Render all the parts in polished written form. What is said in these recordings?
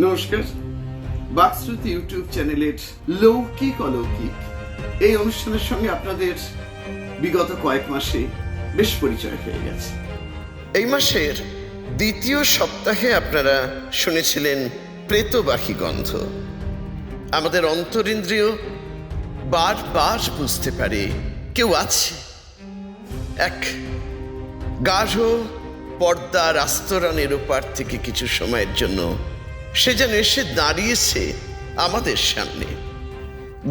নমস্কার। বাকশ্রুতি ইউটিউব চ্যানেলের লৌকিক অলৌকিক এই অনুষ্ঠানের সঙ্গে আপনাদের বিগত কয়েক মাসে বেশ পরিচয় হয়ে গেছে। এই মাসের দ্বিতীয় সপ্তাহে আপনারা শুনেছিলেন প্রেতবাহী গন্ধ। আমাদের অন্তরিন্দ্রিয় বারবার বুঝতে পারে কেউ আছে। এক গাঢ় পর্দার আস্তরণের ওপার থেকে কিছু সময়ের জন্য সে যেন এসে দাঁড়িয়েছে আমাদের সামনে।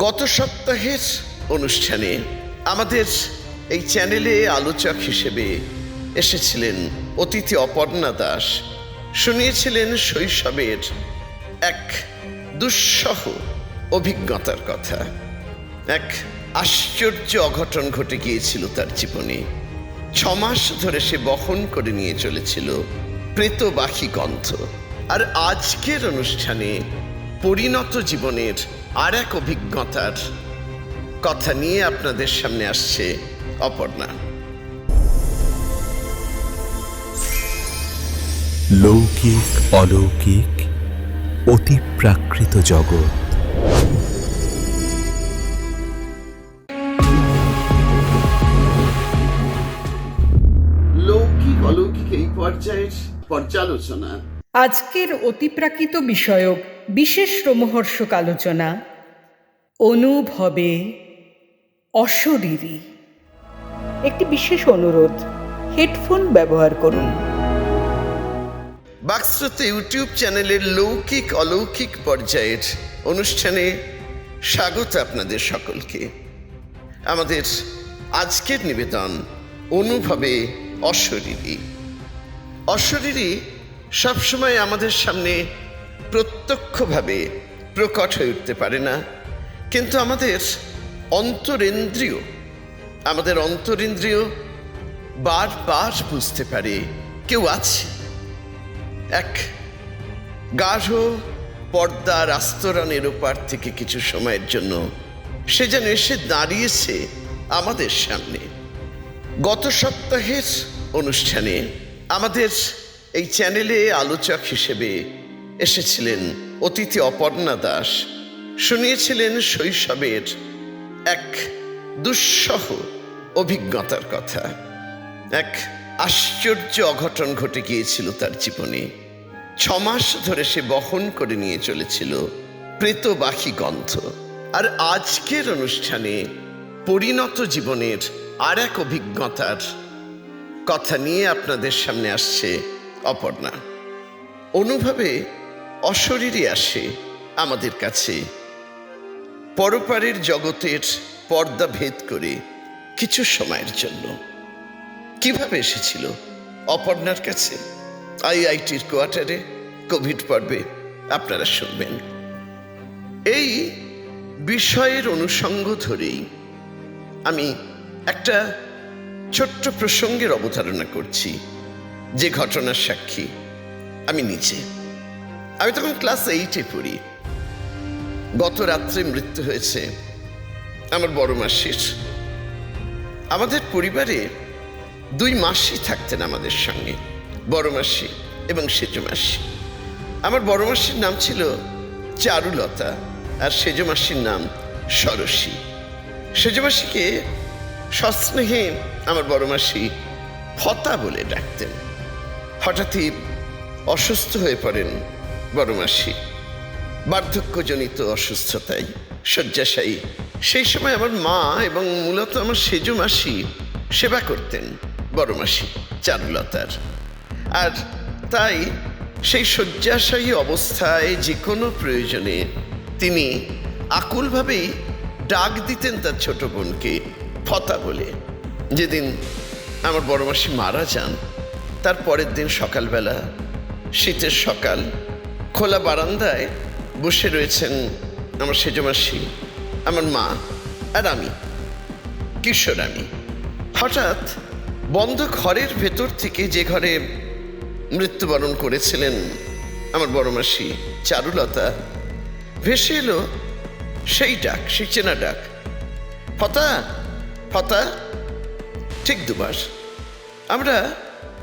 গত সপ্তাহের অনুষ্ঠানে আমাদের এই চ্যানেলে আলোচক হিসেবে এসেছিলেন অতিথি অপর্ণা দাস। শুনিয়েছিলেন শৈশবের এক দুঃসহ অভিজ্ঞতার কথা। এক আশ্চর্য অঘটন ঘটে গিয়েছিল তার জীবনে। 6 মাস ধরে সে বহন করে নিয়ে চলেছিল প্রেতবাহী গন্ধ। আর আজকের অনুষ্ঠানে পরিণত জীবনের আর এক অভিজ্ঞতার কথা নিয়ে আপনাদের সামনে আসছে অপর্ণা। লৌকিক অলৌকিক অতিপ্রাকৃত জগৎ। লৌকিক অলৌকিক এই পর্যায়ের পর্যালোচনা আজকের অতিপ্রাকৃত বিষয়ক বিশেষ রোমহর্ষক আলোচনা অনুভবে অশরীরী। একটি বিশেষ অনুরোধ, হেডফোন ব্যবহার করুন। বাকশ্রুতি ইউটিউব চ্যানেলের লৌকিক অলৌকিক পর্যায়ের অনুষ্ঠানে স্বাগত আপনাদের সকলকে। আমাদের আজকের নিবেদন অনুভবে অশরীরী। অশরীরী সবসময় আমাদের সামনে প্রত্যক্ষভাবে প্রকট হয়ে উঠতে পারে না, কিন্তু আমাদের অন্তরিন্দ্রিয় বারবার বুঝতে পারে কেউ আছে। এক গাঢ় পর্দার আস্তরণের ওপার থেকে কিছু সময়ের জন্য সে যেন এসে দাঁড়িয়েছে আমাদের সামনে। গত সপ্তাহের অনুষ্ঠানে আমাদের এই চ্যানেলে আলোচক হিসেবে এসেছিলেন অতিথি অপর্ণা দাস। শুনিয়েছিলেন শৈশবের এক দুঃসহ অভিজ্ঞতার কথা। এক আশ্চর্য অঘটন ঘটে গিয়েছিল তার জীবনে। 6 মাস ধরে সে বহন করে নিয়ে চলেছিল প্রেতবাহী গন্ধ। আর আজকের অনুষ্ঠানে পরিণত জীবনের আর এক অভিজ্ঞতার কথা নিয়ে আপনাদের সামনে আসছে অপর্ণা। অনুভবে অশরীরী আসে আমাদের কাছে পরপারের জগতের পর্দা ভেদ করে কিছু সময়ের জন্য। কিভাবে এসেছিল অপর্ণার কাছে? আইআইটির কোয়ার্টারে কোভিড পর্বে আপনারা শুনবেন। এই বিষয়ের অনুষঙ্গ ধরেই আমি একটা ছোট্ট প্রসঙ্গের অবতারণা করছি, যে ঘটনার সাক্ষী আমি নিজে। আমি তখন ক্লাস 8-এ পড়ি। গত রাত্রে মৃত্যু হয়েছে আমার বড় মাসির। আমাদের পরিবারে 2 মাসি থাকতেন আমাদের সঙ্গে, বড় মাসি এবং সেজ মাসি। আমার বড় মাসির নাম ছিল চারুলতা আর সেজ মাসির নাম সরসী। সেজ মাসিকে সস্নেহে আমার বড় মাসি ফতা বলে ডাকতেন। হঠাৎই অসুস্থ হয়ে পড়েন বড় মাসি, বার্ধক্যজনিত অসুস্থতায় শয্যাশায়ী। সেই সময় আমার মা এবং মূলত আমার সেজ মাসি সেবা করতেন বড় মাসি চারুলতার। আর তাই সেই শয্যাশায়ী অবস্থায় যে কোনো প্রয়োজনে তিনি আকুলভাবেই ডাক দিতেন তার ছোট বোনকে ফতা বলে। যেদিন আমার বড় মাসি মারা যান, তার পরের দিন সকালবেলা, শীতের সকাল, খোলা বারান্দায় বসে রয়েছেন আমার সেজ মাসি, আমার মা আর আমি, কিশোর আমি। হঠাৎ বন্ধ ঘরের ভেতর থেকে, যে ঘরে মৃত্যুবরণ করেছিলেন আমার বড় মাসি চারুলতা, ভেসে এলো সেই ডাক, সেই চেনা ডাক, ফতা ফতা। ঠিক 2 বার। আমরা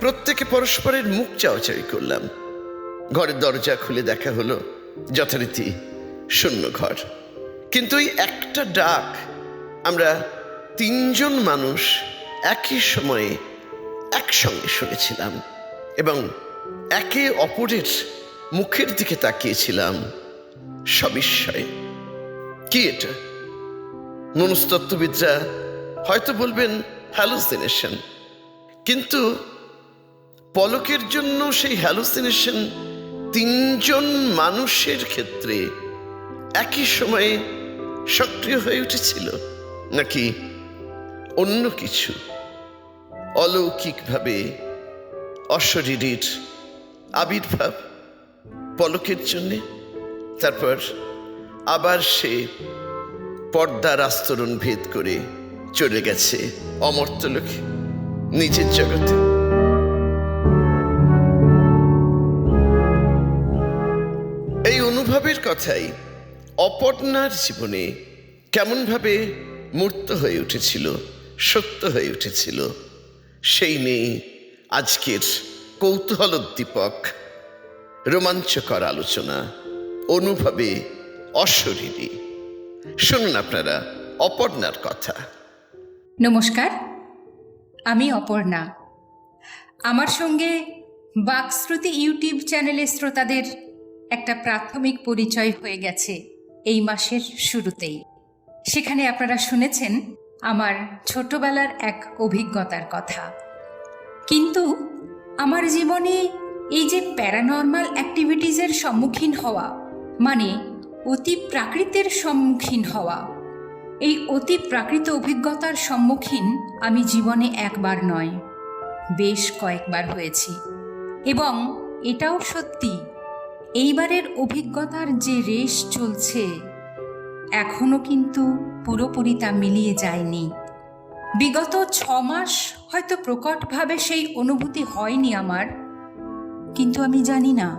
প্রত্যেকে পরস্পরের মুখ চাওয়াচাই করলাম। ঘরের দরজা খুলে দেখা হলো যথারীতি শূন্য ঘর, কিন্তু ওই একটা ডাক আমরা তিনজন মানুষ একই সময়ে একসঙ্গে শুনেছিলাম এবং একে অপরের মুখের দিকে তাকিয়েছিলাম সবিস্ময়ে। কি এটা? মনস্তত্ত্ববিদরা হয়তো বলবেন হ্যালুসিনেশন, কিন্তু পলকের জন্য সেই হ্যালুসিনেশন তিনজন মানুষের ক্ষেত্রে একই সময়ে সক্রিয় হয়ে উঠেছিল, নাকি অন্য কিছু অলৌকিকভাবে অশরীরীর আবির্ভাব পলকের জন্যে? তারপর আবার সে পর্দার আস্তরণ ভেদ করে চলে গেছে অমর্ত্যলোকে, নিজের জগতে। এই অনুভবের কথাই অপর্ণার জীবনে কেমনভাবে মূর্ত হয়ে উঠেছিল, সত্য হয়ে উঠেছিল, সেই নেই আজকের কৌতূহলোদ্দীপক রোমাঞ্চকর আলোচনা, অনুভবে অশরীরী। শুনুন আপনারা অপর্ণার কথা। নমস্কার, আমি অপর্ণা। আমার সঙ্গে বাকশ্রুতি ইউটিউব চ্যানেলের শ্রোতাদের একটা প্রাথমিক পরিচয় হয়ে গেছে এই মাসের শুরুতেই। সেখানে আপনারা শুনেছেন আমার ছোটবেলার এক অভিজ্ঞতার কথা। কিন্তু আমার জীবনে এই যে প্যারানর্মাল অ্যাক্টিভিটিসের সম্মুখীন হওয়া, মানে অতি প্রাকৃতের সম্মুখীন হওয়া, এই অতি প্রাকৃত অভিজ্ঞতার সম্মুখীন আমি জীবনে একবার নয়, বেশ কয়েকবার হয়েছি। এবং এটাও সত্যি, এইবারের অভিজ্ঞতার যে রেশ চলছে এখনও কিন্তু পুরোপুরি তা মিলিয়ে যায়নি। বিগত 6 মাস হয়তো প্রকটভাবে সেই অনুভূতি হয়নি আমার, কিন্তু আমি জানি না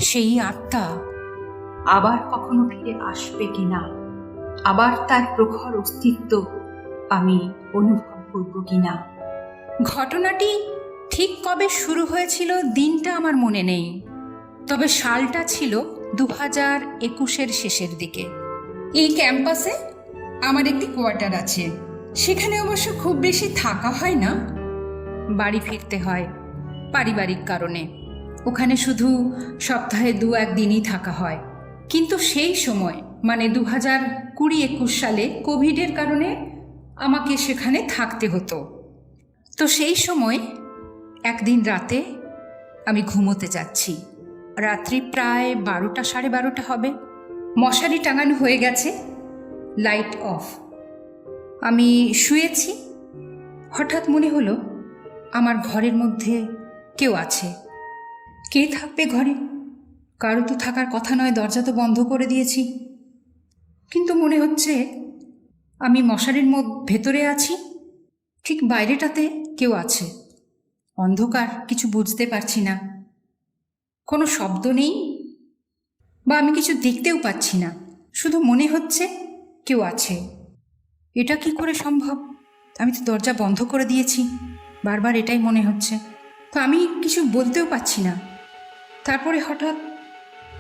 সেই আত্মা আবার কখনো ফিরে আসবে কিনা, আবার তার প্রখর অস্তিত্ব আমি অনুভব করব কিনা। ঘটনাটি ঠিক কবে শুরু হয়েছিল দিনটা আমার মনে নেই, তবে সালটা ছিল 2021-এর শেষের দিকে। এই ক্যাম্পাসে আমার একটি কোয়ার্টার আছে, সেখানে অবশ্য খুব বেশি থাকা হয় না, বাড়ি ফিরতে হয় পারিবারিক কারণে। ওখানে শুধু সপ্তাহে 2-1 দিনই থাকা হয়। কিন্তু সেই সময় মানে 2020-21 সালে কোভিডের কারণে আমাকে সেখানে থাকতে হতো। তো সেই সময় একদিন রাতে আমি ঘুমোতে যাচ্ছি, রাত্রি প্রায় 12টা 12:30 হবে, মশারি টাঙানো হয়ে গেছে, লাইট অফ, আমি শুয়েছি। হঠাৎ মনে হলো আমার ঘরের মধ্যে কেউ আছে। কে থাকবে ঘরে? কারো তো থাকার কথা নয়, দরজা তো বন্ধ করে দিয়েছি। কিন্তু মনে হচ্ছে আমি মশারির ভেতরে আছি, ঠিক বাইরেটাতে কেউ আছে। অন্ধকার, কিছু বুঝতে পারছি না, কোনো শব্দ নেই বা আমি কিছু দেখতেও পাচ্ছি না, শুধু মনে হচ্ছে কেউ আছে। এটা কি করে সম্ভব? আমি তো দরজা বন্ধ করে দিয়েছি, বারবার এটাই মনে হচ্ছে। তো আমি কিছু বলতেও পারছি না। তারপরে হঠাৎ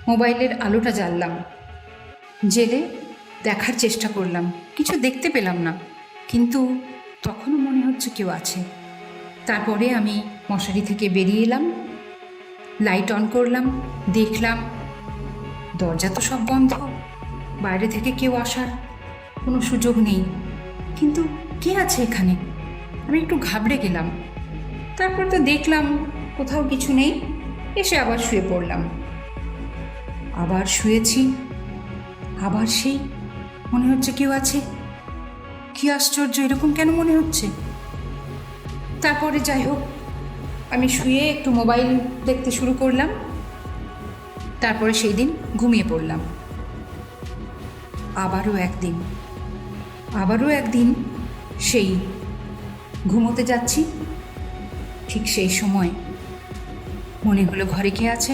মোবাইলের আলোটা জ্বাললাম, জেলে দেখার চেষ্টা করলাম, কিছু দেখতে পেলাম না, কিন্তু তখনও মনে হচ্ছে কেউ আছে। তারপরে আমি মশারি থেকে বেরিয়ে এলাম, লাইট অন করলাম, দেখলাম দরজা তো সব বন্ধ, বাইরে থেকে কেউ আসার কোনো সুযোগ নেই। কিন্তু কে আছে এখানে? আমি একটু ঘাবড়ে গেলাম। তারপর তো দেখলাম কোথাও কিছু নেই, এসে আবার শুয়ে পড়লাম। আবার শুয়েছি, আবার সেই মনে হচ্ছে কেউ আছে। কি আশ্চর্য, এরকম কেন মনে হচ্ছে? তারপরে যাই হোক, আমি শুয়ে একটু মোবাইল দেখতে শুরু করলাম। তারপরে সেই দিন ঘুমিয়ে পড়লাম। আবারও একদিন সেই ঘুমোতে যাচ্ছি, ঠিক সেই সময় মনে হলো ঘরে কে আছে।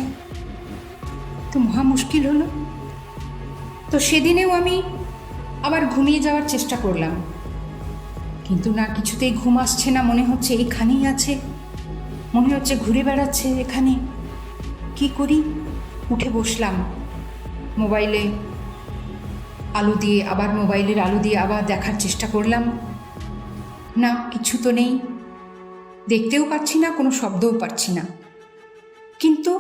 তো মহা মুশকিল হলো। তো সেদিনেও আমি আবার ঘুমিয়ে যাওয়ার চেষ্টা করলাম, কিন্তু না, কিছুতেই ঘুম আসছে না। মনে হচ্ছে এইখানেই আছে, মনে হচ্ছে ঘুরে বেড়াচ্ছে এখানে, কি করি, উঠে বসলাম, মোবাইলের আলো দিয়ে আবার দেখার চেষ্টা করলাম। না, কিছু তো নেই, দেখতেও পাচ্ছি না, কোনো শব্দও পাচ্ছি না, কিন্তু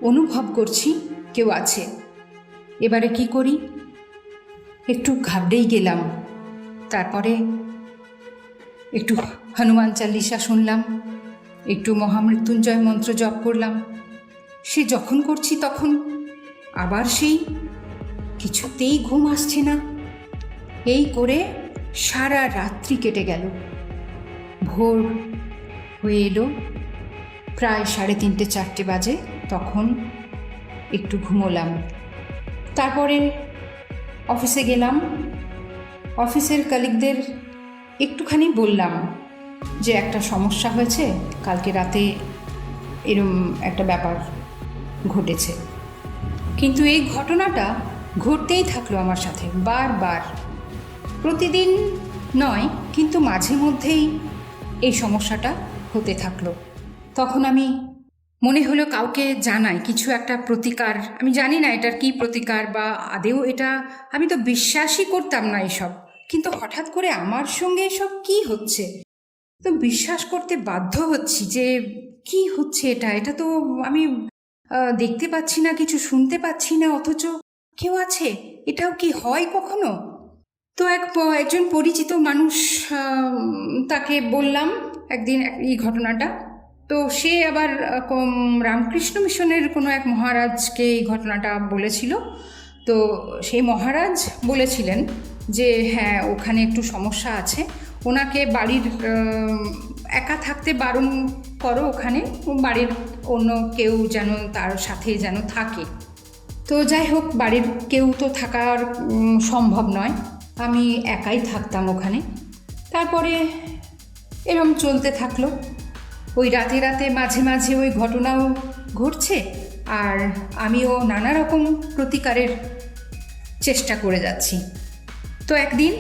অনুভব করছি কেউ আছে। এবারে কি করি, একটু ঘাবড়েই গেলাম। তারপরে একটু হনুমান চালিসা শুনলাম, একটু মহামৃত্যুঞ্জয় মন্ত্র জপ করলাম। সে যখন করছি তখন আবার সেই কিছুতেই ঘুম আসছে না। এই করে সারা রাত্রি কেটে গেল। ভোর হয়ে এলো, প্রায় 3:30-4টে বাজে। তখন একটু ঘুমোলাম। তারপরে অফিসে গেলাম। অফিসের কলিগদের একটুখানি বললাম যে একটা সমস্যা হয়েছে, কালকে রাতে এরম একটা ব্যাপার ঘটেছে। কিন্তু এই ঘটনাটা ঘটতেই থাকলো আমার সাথে বারবার। প্রতিদিন নয়, কিন্তু মাঝে মধ্যেই এই সমস্যাটা হতে থাকলো। তখন আমি মনে হলো কাউকে জানাই, কিছু একটা প্রতিকার। আমি জানি না এটার কি প্রতিকার, বা আদেও এটা, আমি তো বিশ্বাসই করতাম না এসব। কিন্তু হঠাৎ করে আমার সঙ্গে এসব কি হচ্ছে, তো বিশ্বাস করতে বাধ্য হচ্ছি যে কি হচ্ছে এটা তো আমি দেখতে পাচ্ছি না, কিছু শুনতে পাচ্ছি না, অথচ কেউ আছে। এটাও কি হয় কখনো? তো একজন পরিচিত মানুষ, তাকে বললাম একদিন এই ঘটনাটা। তো সে আবার রামকৃষ্ণ মিশনের কোনো এক মহারাজকে এই ঘটনাটা বলেছিল। তো সেই মহারাজ বলেছিলেন যে হ্যাঁ, ওখানে একটু সমস্যা আছে, ওনাকে বাড়ির একা থাকতে বারণ করো, ওখানে বাড়ির অন্য কেউ যেন তার সাথে যেন থাকে। তো যাই হোক, বাড়ির কেউ তো থাকার সম্ভব নয়, আমি একাই থাকতাম ওখানে। তারপরে এরম চলতে থাকলো। ওই রাতে রাতে মাঝে মাঝে ওই ঘটনাও ঘটছে, আর আমিও নানা রকম প্রতিকারের চেষ্টা করে যাচ্ছি। তো একদিন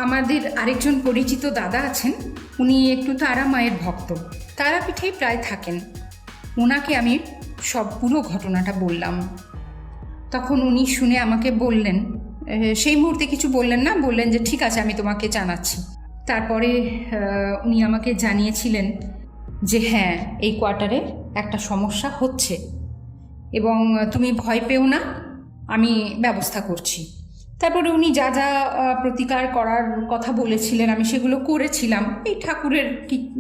আমাদের আরেকজন পরিচিত দাদা আছেন, উনি একটু তারা মায়ের ভক্ত, তারাপীঠেই প্রায় থাকেন। ওনাকে আমি সব পুরো ঘটনাটা বললাম। তখন উনি শুনে আমাকে বললেন, সেই মুহূর্তে কিছু বললেন না, বললেন যে ঠিক আছে, আমি তোমাকে জানাচ্ছি। তারপরে উনি আমাকে জানিয়েছিলেন যে হ্যাঁ, এই কোয়ার্টারে একটা সমস্যা হচ্ছে এবং তুমি ভয় পেও না, আমি ব্যবস্থা করছি। তারপরে উনি যা যা প্রতিকার করার কথা বলেছিলেন আমি সেগুলো করেছিলাম। এই ঠাকুরের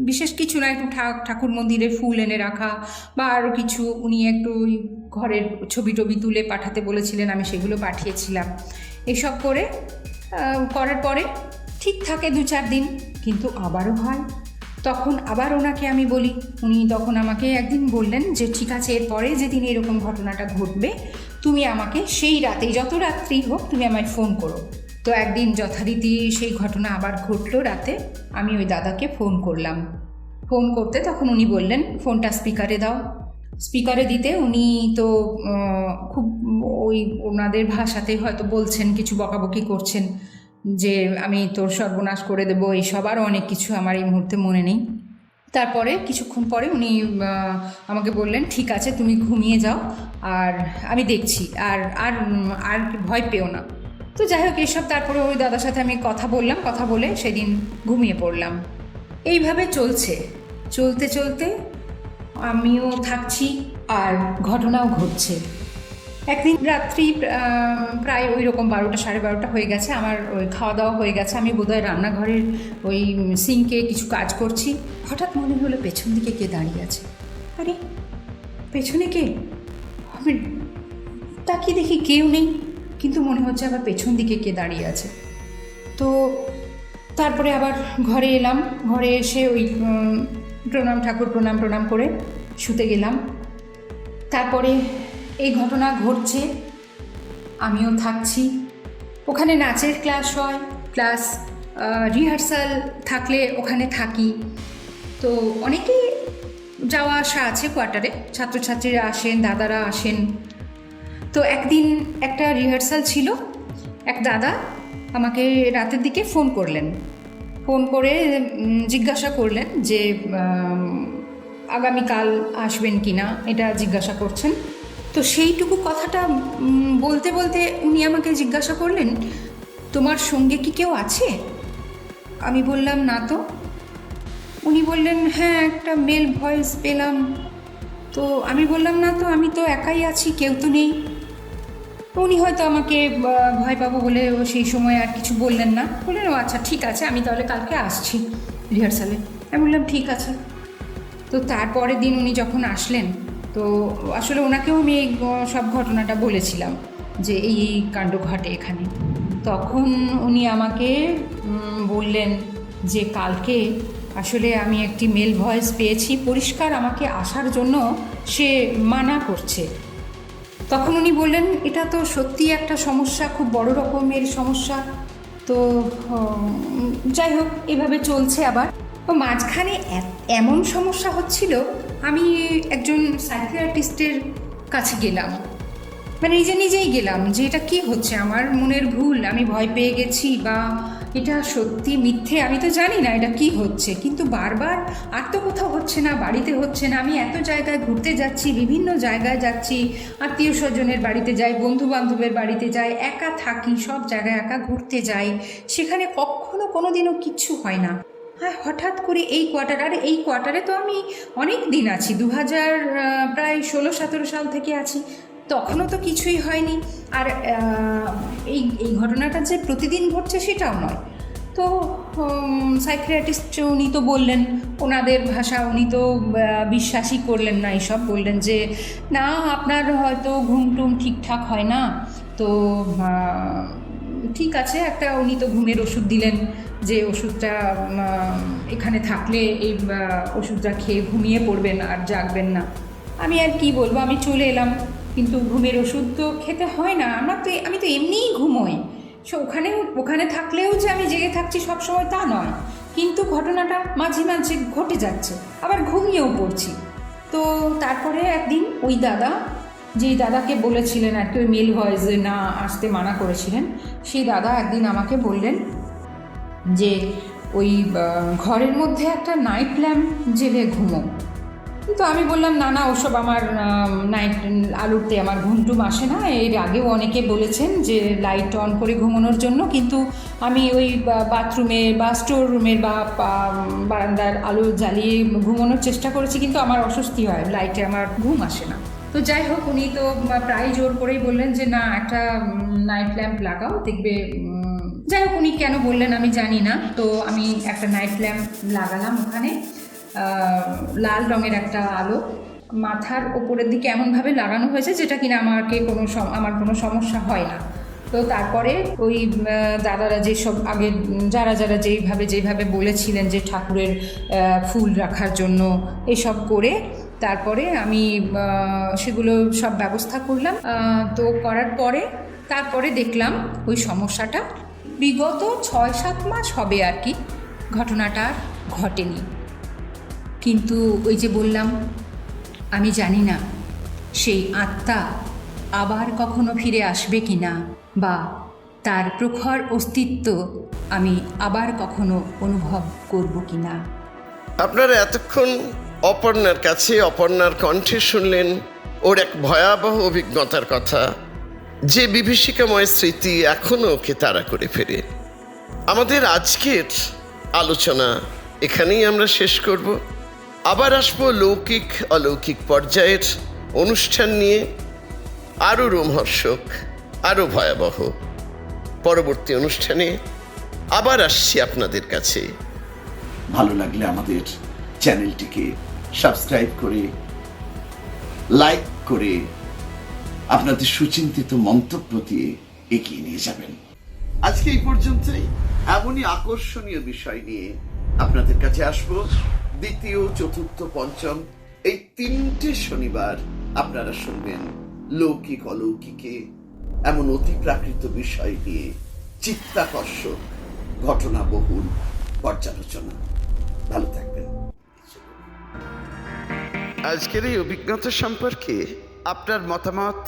বিশেষ কিছু না, একটু ঠাকুর মন্দিরে ফুল এনে রাখা বা আরও কিছু, উনি একটু ঘরের ছবি টবি তুলে পাঠাতে বলেছিলেন, আমি সেগুলো পাঠিয়েছিলাম। এসব করার পরে ঠিক থাকে 2-4 দিন, কিন্তু আবারও হয়। তখন আবার ওনাকে আমি বলি, উনি তখন আমাকে একদিন বললেন যে ঠিক আছে, এরপরে যেদিন এরকম ঘটনাটা ঘটবে তুমি আমাকে সেই রাতেই, যত রাত্রি হোক, তুমি আমায় ফোন করো। তো একদিন যথারীতি সেই ঘটনা আবার ঘটলো রাতে। আমি ওই দাদাকে ফোন করলাম। ফোন করতে তখন উনি বললেন ফোনটা স্পিকারে দাও। স্পিকারে দিতে উনি তো খুব ওই ওনাদের ভাষাতে হয়তো বলছেন, কিছু বকাবকি করছেন যে আমি তোর সর্বনাশ করে দেবো, এইসব আরও অনেক কিছু, আমার এই মুহূর্তে মনে নেই। তারপরে কিছুক্ষণ পরে উনি আমাকে বললেন ঠিক আছে, তুমি ঘুমিয়ে যাও, আর আমি দেখছি, আর আর আর ভয় পেও না। তো যাই হোক, এইসব তারপরে ওই দাদার সাথে আমি কথা বলে সেদিন ঘুমিয়ে পড়লাম। এইভাবে চলতে চলতে আমিও থাকছি আর ঘটনাও ঘটছে। একদিন রাত্রি প্রায় ওই রকম 12টা 12:30 হয়ে গেছে, আমার ওই খাওয়া দাওয়া হয়ে গেছে, আমি বোধহয় রান্নাঘরের ওই সিঙ্কে কিছু কাজ করছি। হঠাৎ মনে হলো পেছন দিকে কে দাঁড়িয়ে আছে। আরে পেছনে কে? আমি তাকিয়ে দেখি কেউ নেই, কিন্তু মনে হচ্ছে আবার পেছন দিকে কে দাঁড়িয়ে আছে। তো তারপরে আবার ঘরে এলাম। ঘরে এসে ওই ঠাকুর প্রণাম করে শুতে গেলাম। তারপরে এই ঘটনা ঘটছে, আমিও থাকছি। ওখানে নাচের ক্লাস হয়, প্লাস রিহার্সাল থাকলে ওখানে থাকি। তো অনেকেই যাওয়া আসা আছে কোয়ার্টারে, ছাত্রছাত্রীরা আসেন, দাদারা আসেন। তো একদিন একটা রিহার্সাল ছিল, এক দাদা আমাকে রাতের দিকে ফোন করে জিজ্ঞাসা করলেন যে আগামীকাল আসবেন কি না, এটা জিজ্ঞাসা করছেন। তো সেইটুকু কথাটা বলতে বলতে উনি আমাকে জিজ্ঞাসা করলেন, তোমার সঙ্গে কি কেউ আছে? আমি বললাম, না তো। উনি বললেন, হ্যাঁ, একটা মেল ভয়েস পেলাম। তো আমি বললাম, না তো, আমি তো একাই আছি, কেউ তো নেই। তো উনি হয়তো আমাকে ভয় পাবো বলে ও সেই সময় আর কিছু বললেন না, বললেন, ও আচ্ছা ঠিক আছে, আমি তাহলে কালকে আসছি রিহার্সালে। আমি বললাম, ঠিক আছে। তো তারপরের দিন উনি যখন আসলেন, তো আসলে ওনাকেও আমি এই সব ঘটনাটা বলেছিলাম যে এই কাণ্ড ঘটে এখানে। তখন উনি আমাকে বললেন যে কালকে আসলে আমি একটি মেল ভয়েস পেয়েছি, পরিষ্কার আমাকে আসার জন্য সে মানা করছে। তখন উনি বললেন, এটা তো সত্যি একটা সমস্যা, খুব বড় রকমের সমস্যা। তো যাই হোক, এভাবে চলছে। আবার তো মাঝখানে এমন সমস্যা হচ্ছিল, আমি একজন সাইকিয়াট্রিস্টের কাছে গেলাম, মানে নিজেই গেলাম যে এটা কি হচ্ছে, আমার মনের ভুল, আমি ভয় পেয়ে গেছি, বা এটা সত্যি মিথ্যে আমি তো জানি না এটা কি হচ্ছে, কিন্তু বারবার আর তো কোথাও হচ্ছে না, বাড়িতে হচ্ছে না। আমি এত জায়গায় ঘুরতে যাচ্ছি, বিভিন্ন জায়গায় যাচ্ছি, আত্মীয় স্বজনের বাড়িতে যাই, বন্ধু বান্ধবের বাড়িতে যাই, একা থাকি, সব জায়গায় একা ঘুরতে যাই, সেখানে কখনো কোনো দিনও কিচ্ছু হয় না। হ্যাঁ, হঠাৎ করে এই কোয়ার্টার, আর এই কোয়ার্টারে তো আমি অনেক দিন আছি, 2000 প্রায় 16-17 সাল থেকে আছি, তখনও তো কিছুই হয়নি। আর এই ঘটনাটা যে প্রতিদিন ঘটছে সেটাও নয়। তো সাইকিয়াট্রিস্ট উনি তো বললেন, ওনাদের ভাষা, উনি তো বিশ্বাসই করলেন না এইসব, বললেন যে না, আপনার হয়তো ঘুমটুম ঠিকঠাক হয় না। তো ঠিক আছে, একটা উনি তো ঘুমের ওষুধ দিলেন, যে ওষুধটা এখানে থাকলে এই ওষুধটা খেয়ে ঘুমিয়ে পড়বেন আর জাগবেন না। আমি আর কি বলবো, আমি চলে এলাম, কিন্তু ঘুমের ওষুধ তো খেতে হয় না, আমি তো এমনিই ঘুমোই। ওখানে থাকলেও যে আমি জেগে থাকছি সবসময় তা নয়, কিন্তু ঘটনাটা মাঝে মাঝে ঘটে যাচ্ছে, আবার ঘুমিয়েও পড়ছি। তো তারপরে একদিন ওই দাদা, যেই দাদাকে বলেছিলেন আর কি ওই মেল ভয়েসে না আসতে মানা করেছিলেন, সেই দাদা একদিন আমাকে বললেন যে ওই ঘরের মধ্যে একটা নাইট ল্যাম্প জেলে ঘুমো। তো আমি বললাম, না ওসব আমার নাইট আলোতে আমার ঘুমটুম আসে না। এর আগেও অনেকে বলেছেন যে লাইট অন করে ঘুমানোর জন্য, কিন্তু আমি ওই বাথরুমে বা স্টোর রুমের বা বারান্দার আলো জ্বালিয়ে ঘুমানোর চেষ্টা করেছি, কিন্তু আমার অস্বস্তি হয়, লাইটে আমার ঘুম আসে না। তো যাই হোক, উনি তো প্রায় জোর করেই বললেন যে না, একটা নাইট ল্যাম্প লাগাও, দেখবে। যাই হোক, উনি কেন বললেন আমি জানি না। তো আমি একটা নাইট ল্যাম্প লাগালাম ওখানে, লাল রঙের একটা আলো, মাথার ওপরের দিকে এমনভাবে লাগানো হয়েছে যেটা কিনা আমার কোনো সমস্যা হয় না। তো তারপরে ওই দাদারা যেসব আগে যারা যেভাবে বলেছিলেন যে ঠাকুরের ফুল রাখার জন্য এসব করে, তারপরে আমি সেগুলো সব ব্যবস্থা করলাম। তো করার পরে তারপরে দেখলাম ওই সমস্যাটা বিগত 6-7 মাস হবে আর কি, ঘটনাটা ঘটেনি। কিন্তু ওই যে বললাম, আমি জানি না সেই আত্মা আবার কখনো ফিরে আসবে কি না, বা তার প্রখর অস্তিত্ব আমি আবার কখনো অনুভব করব কি না। আপনারা এতক্ষণ অপর্ণার কাছে, অপর্ণার কণ্ঠে শুনলেন ওর এক ভয়াবহ অভিজ্ঞতার কথা, যে বিভীষিকাময় স্মৃতি এখনো ওকে তাড়া করে ফেরে। আমাদের আজকের আলোচনা এখানেই আমরা শেষ করব। আবার আসবো লৌকিক অলৌকিক পর্যায়ের অনুষ্ঠান নিয়ে, আরও রোমহর্ষক, আরও ভয়াবহ। পরবর্তী অনুষ্ঠানে আবার আসছি আপনাদের কাছে। ভালো লাগলে আমাদের চ্যানেলটিকে সাবস্ক্রাইব করে, লাইক করে, আপনাদের সুচিন্তিত মন্তব্য দিয়ে এগিয়ে নিয়ে যাবেন। আজকে এই পর্যন্তই। এমনই আকর্ষণীয় বিষয় নিয়ে আপনাদের কাছে আসবো। দ্বিতীয়, চতুর্থ, পঞ্চম এই 3টে শনিবার আপনারা শুনবেন লৌকিক অলৌকিকে এমন অতি প্রাকৃত বিষয় নিয়ে চিত্তাকর্ষক ঘটনা বহুল পর্যালোচনা। ভালো থাকবেন। আজকের এই অভিজ্ঞতা সম্পর্কে আপনার মতামত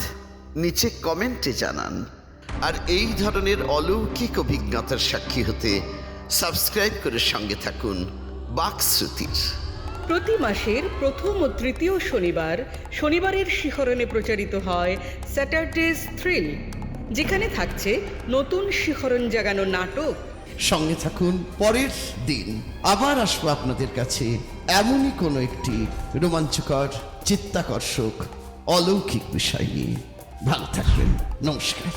নিচে কমেন্টে জানান। আর এই ধরনের অলৌকিক অভিজ্ঞতার সাক্ষী হতে সাবস্ক্রাইব করে সঙ্গে থাকুন বাকশ্রুতির। প্রতি মাসের প্রথম ও তৃতীয় শনিবার শনিবারের শিহরণে প্রচারিত হয় স্যাটারডেজ থ্রিল, যেখানে থাকছে নতুন শিহরণ জাগানো নাটক। সঙ্গে থাকুন পরের দিন, আবার আসবো আপনাদের কাছে এমনই কোনো একটি রোমাঞ্চকর, চিত্তাকর্ষক, অলৌকিক বিষয় নিয়ে। ভালো থাকবেন, নমস্কার।